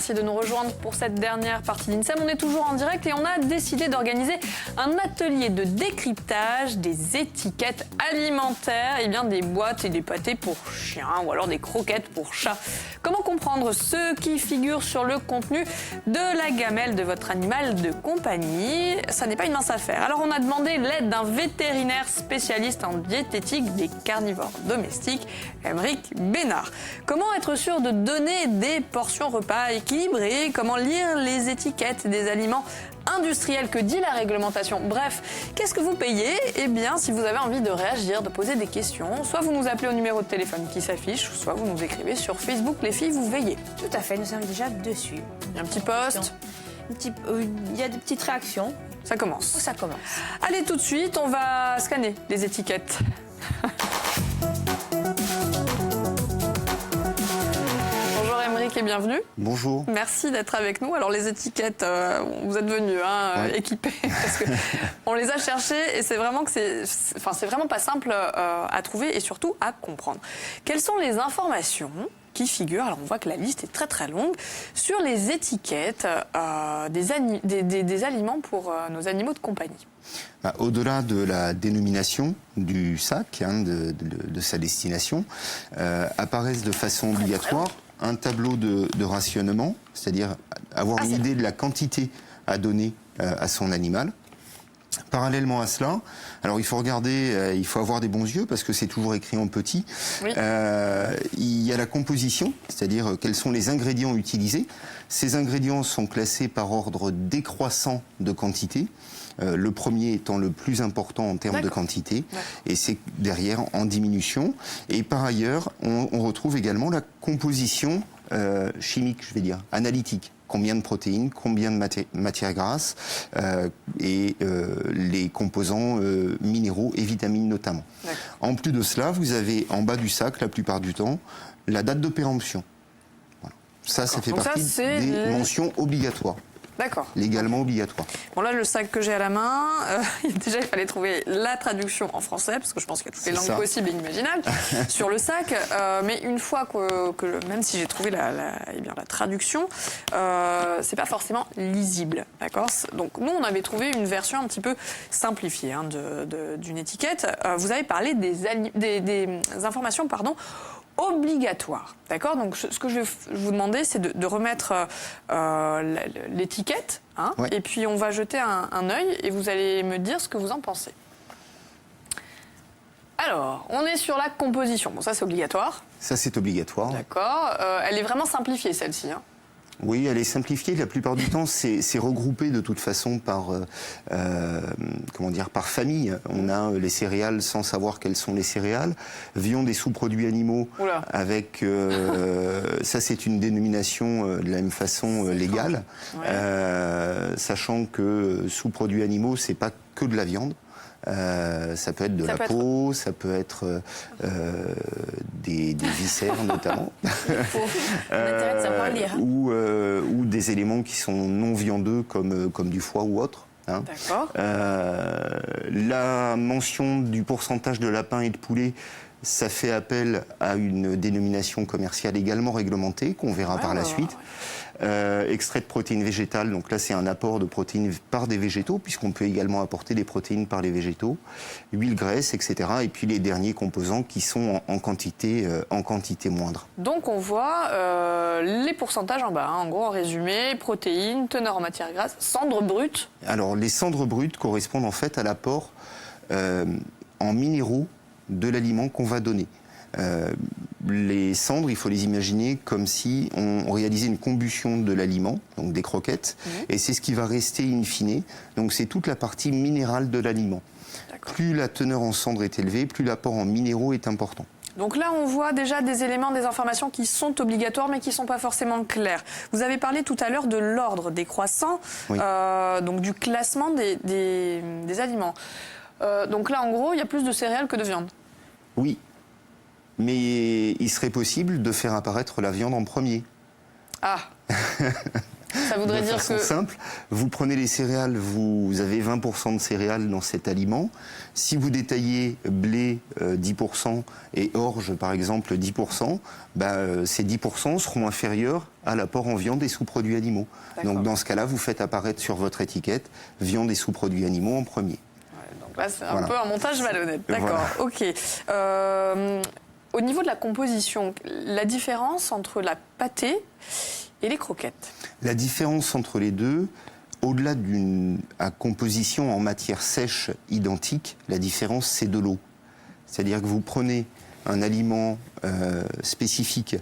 merci de nous rejoindre pour cette dernière partie d'INSEM. On est toujours en direct et on a décidé d'organiser un atelier de décryptage des étiquettes alimentaires, et bien des boîtes et des pâtés pour chiens ou alors des croquettes pour chats. Comment comprendre ce qui figure sur le contenu de la gamelle de votre animal de compagnie? Ça n'est pas une mince affaire. Alors on a demandé l'aide d'un vétérinaire spécialiste en diététique des carnivores domestiques, Aymeric Bénard. Comment être sûr de donner des portions repas équilibrées? Comment lire les étiquettes des aliments industriels? Que dit la réglementation? Bref, qu'est-ce que vous payez? Eh bien, si vous avez envie de réagir, de poser des questions, soit vous nous appelez au numéro de téléphone qui s'affiche, soit vous nous écrivez sur Facebook. Les filles, vous veillez. Tout à fait, nous sommes déjà dessus. Il y a un petit post. Il y a des petites réactions. Ça commence. Ça commence. Allez, tout de suite, on va scanner les étiquettes. Bonjour Aymeric et bienvenue. Bonjour. Merci d'être avec nous. Alors les étiquettes, vous êtes venus équipés parce que on les a cherchées et c'est vraiment que c'est vraiment pas simple à trouver et surtout à comprendre. Quelles sont les informations qui figurent, alors on voit que la liste est très très longue, sur les étiquettes des aliments pour nos animaux de compagnie? Au-delà de la dénomination du sac, de sa destination, apparaissent de façon obligatoire un tableau de rationnement, c'est-à-dire avoir une idée de la quantité à donner à son animal. Parallèlement à cela, alors il faut regarder, il faut avoir des bons yeux parce que c'est toujours écrit en petit. Oui. Il y a la composition, c'est-à-dire quels sont les ingrédients utilisés. Ces ingrédients sont classés par ordre décroissant de quantité. Le premier étant le plus important en termes de quantité, et c'est derrière en diminution. Et par ailleurs, on retrouve également la composition chimique, je vais dire, analytique. Combien de protéines, combien de matières grasses et les composants minéraux et vitamines notamment. En plus de cela, vous avez en bas du sac, la plupart du temps, la date de péremption. Voilà. Ça fait partie des mentions obligatoires. D'accord. Légalement obligatoire. Bon là, le sac que j'ai à la main, déjà il fallait trouver la traduction en français, parce que je pense qu'il y a toutes les langues possibles et imaginables sur le sac. Mais une fois même si j'ai trouvé la traduction, c'est pas forcément lisible, d'accord? Donc nous, on avait trouvé une version un petit peu simplifiée d'une étiquette. Vous avez parlé des informations, obligatoire, d'accord? Donc ce que je vais vous demander, c'est de remettre l'étiquette, et puis on va jeter un œil et vous allez me dire ce que vous en pensez. Alors, on est sur la composition. Bon, ça c'est obligatoire. Ça c'est obligatoire. D'accord. Elle est vraiment simplifiée celle-ci. Oui, elle est simplifiée. La plupart du temps, c'est regroupé de toute façon par famille. On a les céréales sans savoir quelles sont les céréales. Viande des sous-produits animaux avec ça, c'est une dénomination de la même façon légale, sachant que sous-produits animaux, c'est pas que de la viande. Ça peut être de la peau, ça peut être des viscères notamment, ou des éléments qui sont non viandeux comme du foie ou autre. D'accord. La mention du pourcentage de lapin et de poulet, ça fait appel à une dénomination commerciale également réglementée qu'on verra par la suite. Extrait de protéines végétales, donc là c'est un apport de protéines par des végétaux, puisqu'on peut également apporter des protéines par les végétaux, huile, graisse, etc. Et puis les derniers composants qui sont en quantité moindre. Donc on voit les pourcentages en bas, en gros en résumé, protéines, teneur en matière grasse, cendres brutes. Alors les cendres brutes correspondent en fait à l'apport en minéraux de l'aliment qu'on va donner. Les cendres, il faut les imaginer comme si on réalisait une combustion de l'aliment, donc des croquettes, et c'est ce qui va rester in fine. Donc c'est toute la partie minérale de l'aliment. Plus la teneur en cendres est élevée, plus l'apport en minéraux est important. Donc là, on voit déjà des éléments, des informations qui sont obligatoires, mais qui ne sont pas forcément claires. Vous avez parlé tout à l'heure de l'ordre décroissant, donc du classement des aliments. Donc là, en gros, il y a plus de céréales que de viande. Oui, mais il serait possible de faire apparaître la viande en premier. Ah. Ça voudrait dire façon que... simple, vous prenez les céréales, vous avez 20% de céréales dans cet aliment. Si vous détaillez blé 10% et orge par exemple 10%, ces 10% seront inférieurs à l'apport en viande et sous-produits animaux. Donc dans ce cas-là, vous faites apparaître sur votre étiquette viande et sous-produits animaux en premier. Donc là, c'est un peu un montage malhonnête. D'accord, ok. Au niveau de la composition, la différence entre la pâtée et les croquettes? La différence entre les deux, au-delà d'une composition en matière sèche identique, la différence c'est de l'eau. C'est-à-dire que vous prenez un aliment spécifique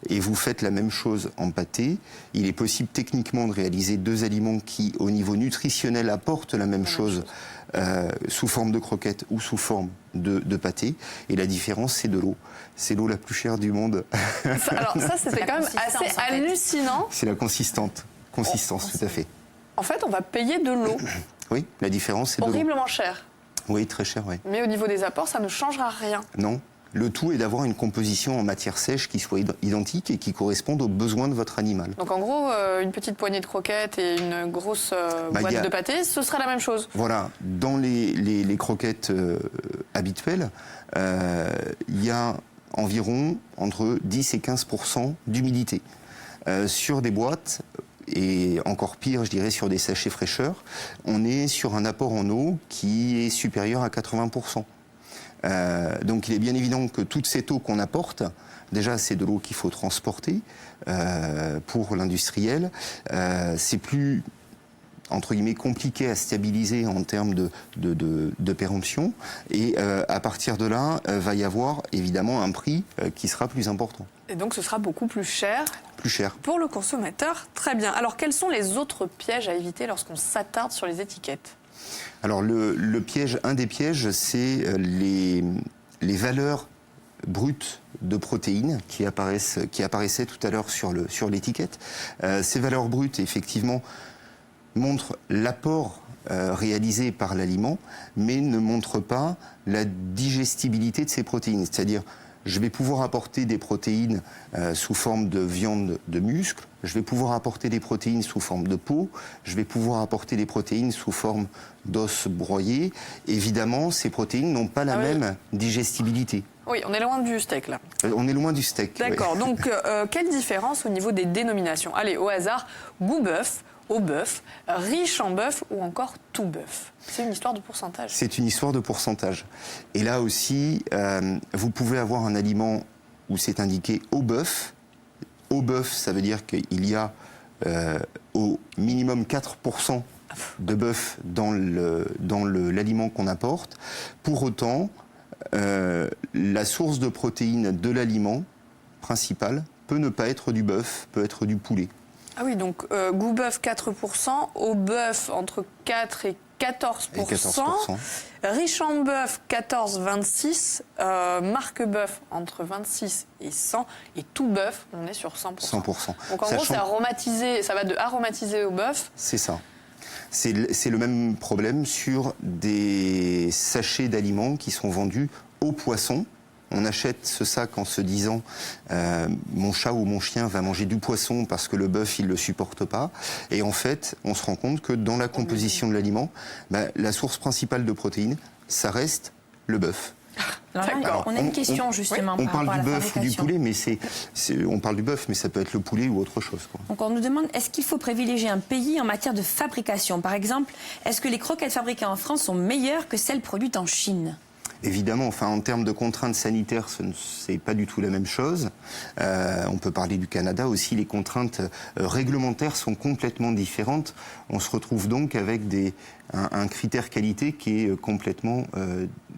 et vous faites la même chose en pâté, il est possible techniquement de réaliser deux aliments qui, au niveau nutritionnel, apportent la même chose sous forme de croquettes ou sous forme de pâté. Et la différence, c'est de l'eau. C'est l'eau la plus chère du monde. Alors ça, c'était quand même assez hallucinant. C'est la consistance, tout à fait. En fait, on va payer de l'eau. Oui, la différence, c'est de l'eau. Horriblement cher. Oui, très cher, oui. Mais au niveau des apports, ça ne changera rien. Non. Le tout est d'avoir une composition en matière sèche qui soit identique et qui corresponde aux besoins de votre animal. Donc en gros, une petite poignée de croquettes et une grosse boîte de pâté, ce sera la même chose. Voilà. Dans les croquettes habituelles, il y a environ entre 10 et 15% d'humidité. Sur des boîtes, et encore pire, je dirais, sur des sachets fraîcheurs, on est sur un apport en eau qui est supérieur à 80%. Donc il est bien évident que toute cette eau qu'on apporte, déjà c'est de l'eau qu'il faut transporter pour l'industriel, c'est plus entre guillemets compliqué à stabiliser en termes de péremption et à partir de là va y avoir évidemment un prix qui sera plus important. Et donc ce sera beaucoup plus cher. Plus cher. Pour le consommateur, très bien. Alors quels sont les autres pièges à éviter lorsqu'on s'attarde sur les étiquettes? Alors un des pièges, c'est les valeurs brutes de protéines qui apparaissaient tout à l'heure sur l'étiquette. Ces valeurs brutes, effectivement, montrent l'apport réalisé par l'aliment, mais ne montrent pas la digestibilité de ces protéines. C'est-à-dire, je vais pouvoir apporter des protéines sous forme de viande de muscle, je vais pouvoir apporter des protéines sous forme de peau, je vais pouvoir apporter des protéines sous forme d'os broyés. Évidemment, ces protéines n'ont pas la même digestibilité. Oui, on est loin du steak, là. On est loin du steak. D'accord, oui. donc quelle différence au niveau des dénominations? Allez, au hasard, goût bœuf, au bœuf, riche en bœuf ou encore tout bœuf. C'est une histoire de pourcentage. C'est une histoire de pourcentage. Et là aussi, vous pouvez avoir un aliment où c'est indiqué au bœuf. Au bœuf, ça veut dire qu'il y a au minimum 4% de bœuf dans l'aliment qu'on apporte. Pour autant, la source de protéines de l'aliment principal peut ne pas être du bœuf, peut être du poulet. Ah oui, donc goût bœuf 4%, au bœuf entre 4 et 14%, riche en bœuf 14-26%, marque bœuf entre 26 et 100, et tout bœuf, on est sur 100%. 100%. Donc en gros, c'est aromatisé, ça va de aromatiser au bœuf. C'est ça. C'est le même problème sur des sachets d'aliments qui sont vendus au poisson. On achète ce sac en se disant mon chat ou mon chien va manger du poisson parce que le bœuf il le supporte pas. Et en fait, on se rend compte que dans la composition de l'aliment, la source principale de protéines, ça reste le bœuf. Alors, on a une question justement. On par parle rapport du à la bœuf ou du fabrication. poulet, mais on parle du bœuf, mais ça peut être le poulet ou autre chose, quoi. Donc on nous demande, est-ce qu'il faut privilégier un pays en matière de fabrication? Par exemple, est-ce que les croquettes fabriquées en France sont meilleures que celles produites en Chine? Évidemment, enfin, en termes de contraintes sanitaires, c'est pas du tout la même chose. On peut parler du Canada aussi. Les contraintes réglementaires sont complètement différentes. On se retrouve donc avec un critère qualité qui est complètement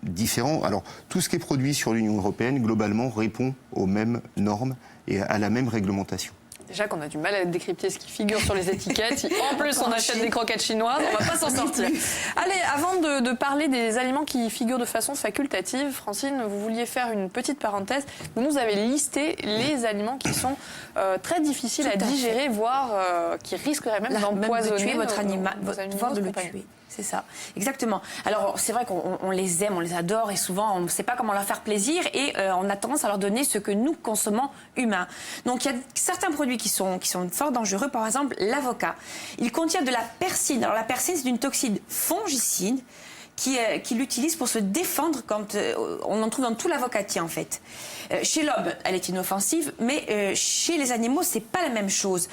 différent. Alors, tout ce qui est produit sur l'Union européenne, globalement, répond aux mêmes normes et à la même réglementation. Déjà qu'on a du mal à décrypter ce qui figure sur les étiquettes. Si en plus on achète des croquettes chinoises, on va pas s'en sortir. Allez, avant de parler des aliments qui figurent de façon facultative, Francine, vous vouliez faire une petite parenthèse. Vous nous avez listé les aliments qui sont très difficiles à digérer, voire qui risqueraient même d'empoisonner de tuer votre animal, voire de le compagnie. tuer. C'est ça, exactement. Alors c'est vrai qu'on les aime, on les adore et souvent on ne sait pas comment leur faire plaisir et on a tendance à leur donner ce que nous consommons humains. Donc il y a certains produits produits qui sont fort dangereux. Par exemple, l'avocat. Il contient de la persine. Alors la persine, c'est une toxine fongicide qu'il utilise pour se défendre quand on en trouve dans tout l'avocatier en fait. Chez l'homme, elle est inoffensive, mais chez les animaux, c'est pas la même chose.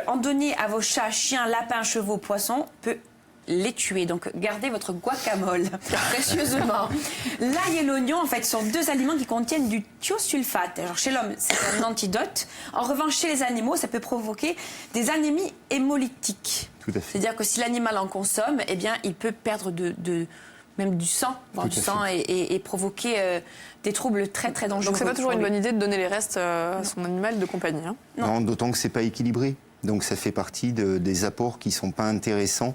En donner à vos chats, chiens, lapins, chevaux, poissons peut les tuer. Donc gardez votre guacamole précieusement. L'ail et l'oignon, en fait, sont 2 aliments qui contiennent du thiosulfate. Alors chez l'homme, c'est un antidote. En revanche, chez les animaux, ça peut provoquer des anémies hémolytiques. Tout à fait. C'est-à-dire que si l'animal en consomme, eh bien, il peut perdre même du sang, et provoquer des troubles très très dangereux. Donc c'est pas toujours une bonne idée de donner les restes à son animal de compagnie. Hein. Non, d'autant que c'est pas équilibré. Donc ça fait partie des apports qui sont pas intéressants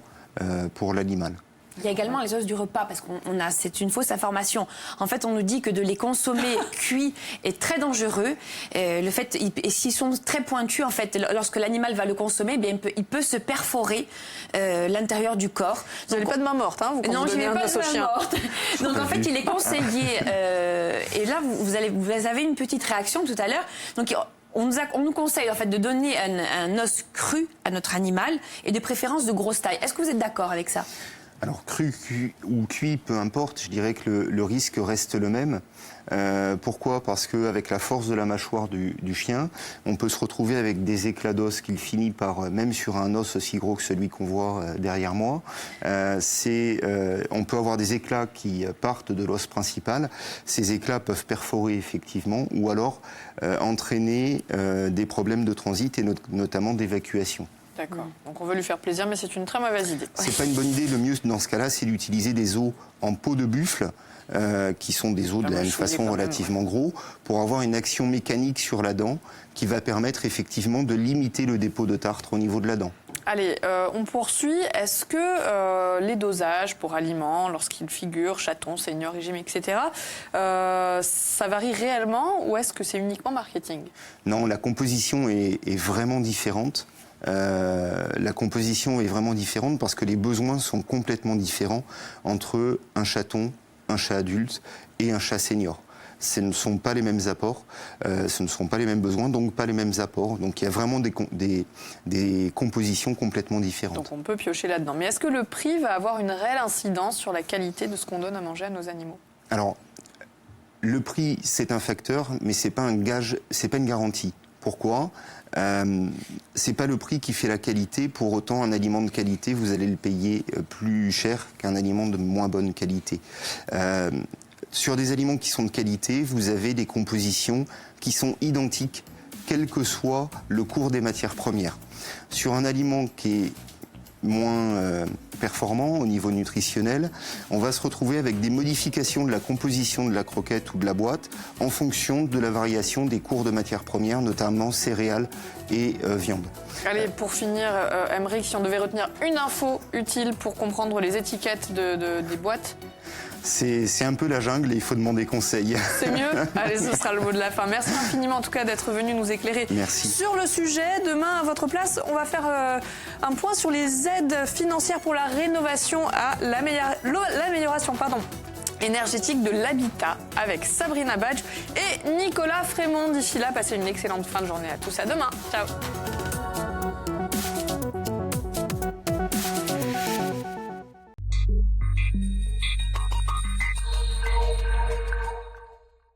pour l'animal. Il y a également les os du repas, parce c'est une fausse information. En fait, on nous dit que de les consommer cuits est très dangereux. Le fait, et s'ils sont très pointus, en fait, lorsque l'animal va le consommer, eh bien, il peut se perforer l'intérieur du corps. Vous n'avez pas de main morte, hein, vous, non, je n'ai pas de main morte. Donc en fait, il est conseillé. Et là, vous avez une petite réaction tout à l'heure. Donc on nous conseille en fait de donner un os cru à notre animal et de préférence de grosse taille. Est-ce que vous êtes d'accord avec ça ? Alors cru ou cuit, peu importe, je dirais que le risque reste le même. Pourquoi ? Parce qu'avec la force de la mâchoire du chien, on peut se retrouver avec des éclats d'os qu'il finit par, même sur un os aussi gros que celui qu'on voit derrière moi, on peut avoir des éclats qui partent de l'os principal. Ces éclats peuvent perforer effectivement ou alors entraîner des problèmes de transit et notamment d'évacuation. D'accord. Donc on veut lui faire plaisir, mais c'est une très mauvaise idée. C'est pas une bonne idée. Le mieux dans ce cas-là, c'est d'utiliser des os en peau de buffle, qui sont des os de la même façon relativement gros, pour avoir une action mécanique sur la dent qui va permettre effectivement de limiter le dépôt de tartre au niveau de la dent. Allez, on poursuit. Est-ce que les dosages pour aliments, lorsqu'ils figurent, chatons, seniors, régime, etc., ça varie réellement ou est-ce que c'est uniquement marketing ? Non, la composition est vraiment différente. La composition est vraiment différente parce que les besoins sont complètement différents entre un chaton, un chat adulte et un chat senior. Ce ne sont pas les mêmes apports, ce ne sont pas les mêmes besoins, donc pas les mêmes apports. Donc il y a vraiment des compositions complètement différentes. Donc on peut piocher là-dedans. Mais est-ce que le prix va avoir une réelle incidence sur la qualité de ce qu'on donne à manger à nos animaux ? Alors, le prix, c'est un facteur, mais c'est pas un gage, c'est pas une garantie. Pourquoi ? C'est pas le prix qui fait la qualité. Pour autant, un aliment de qualité, vous allez le payer plus cher qu'un aliment de moins bonne qualité. Sur des aliments qui sont de qualité, vous avez des compositions qui sont identiques, quel que soit le cours des matières premières. Sur un aliment qui est moins performant au niveau nutritionnel, on va se retrouver avec des modifications de la composition de la croquette ou de la boîte en fonction de la variation des cours de matières premières, notamment céréales et viande. Allez, pour finir, Aymeric, si on devait retenir une info utile pour comprendre les étiquettes des boîtes ? C'est un peu la jungle et il faut demander conseil. C'est mieux ? Allez, ce sera le mot de la fin. Merci infiniment en tout cas d'être venu nous éclairer sur le sujet. Demain, à votre place, on va faire un point sur les aides financières pour la rénovation à l'amélioration énergétique de l'habitat avec Sabrina Badge et Nicolas Frémont. D'ici là, passez une excellente fin de journée à tous. À demain. Ciao.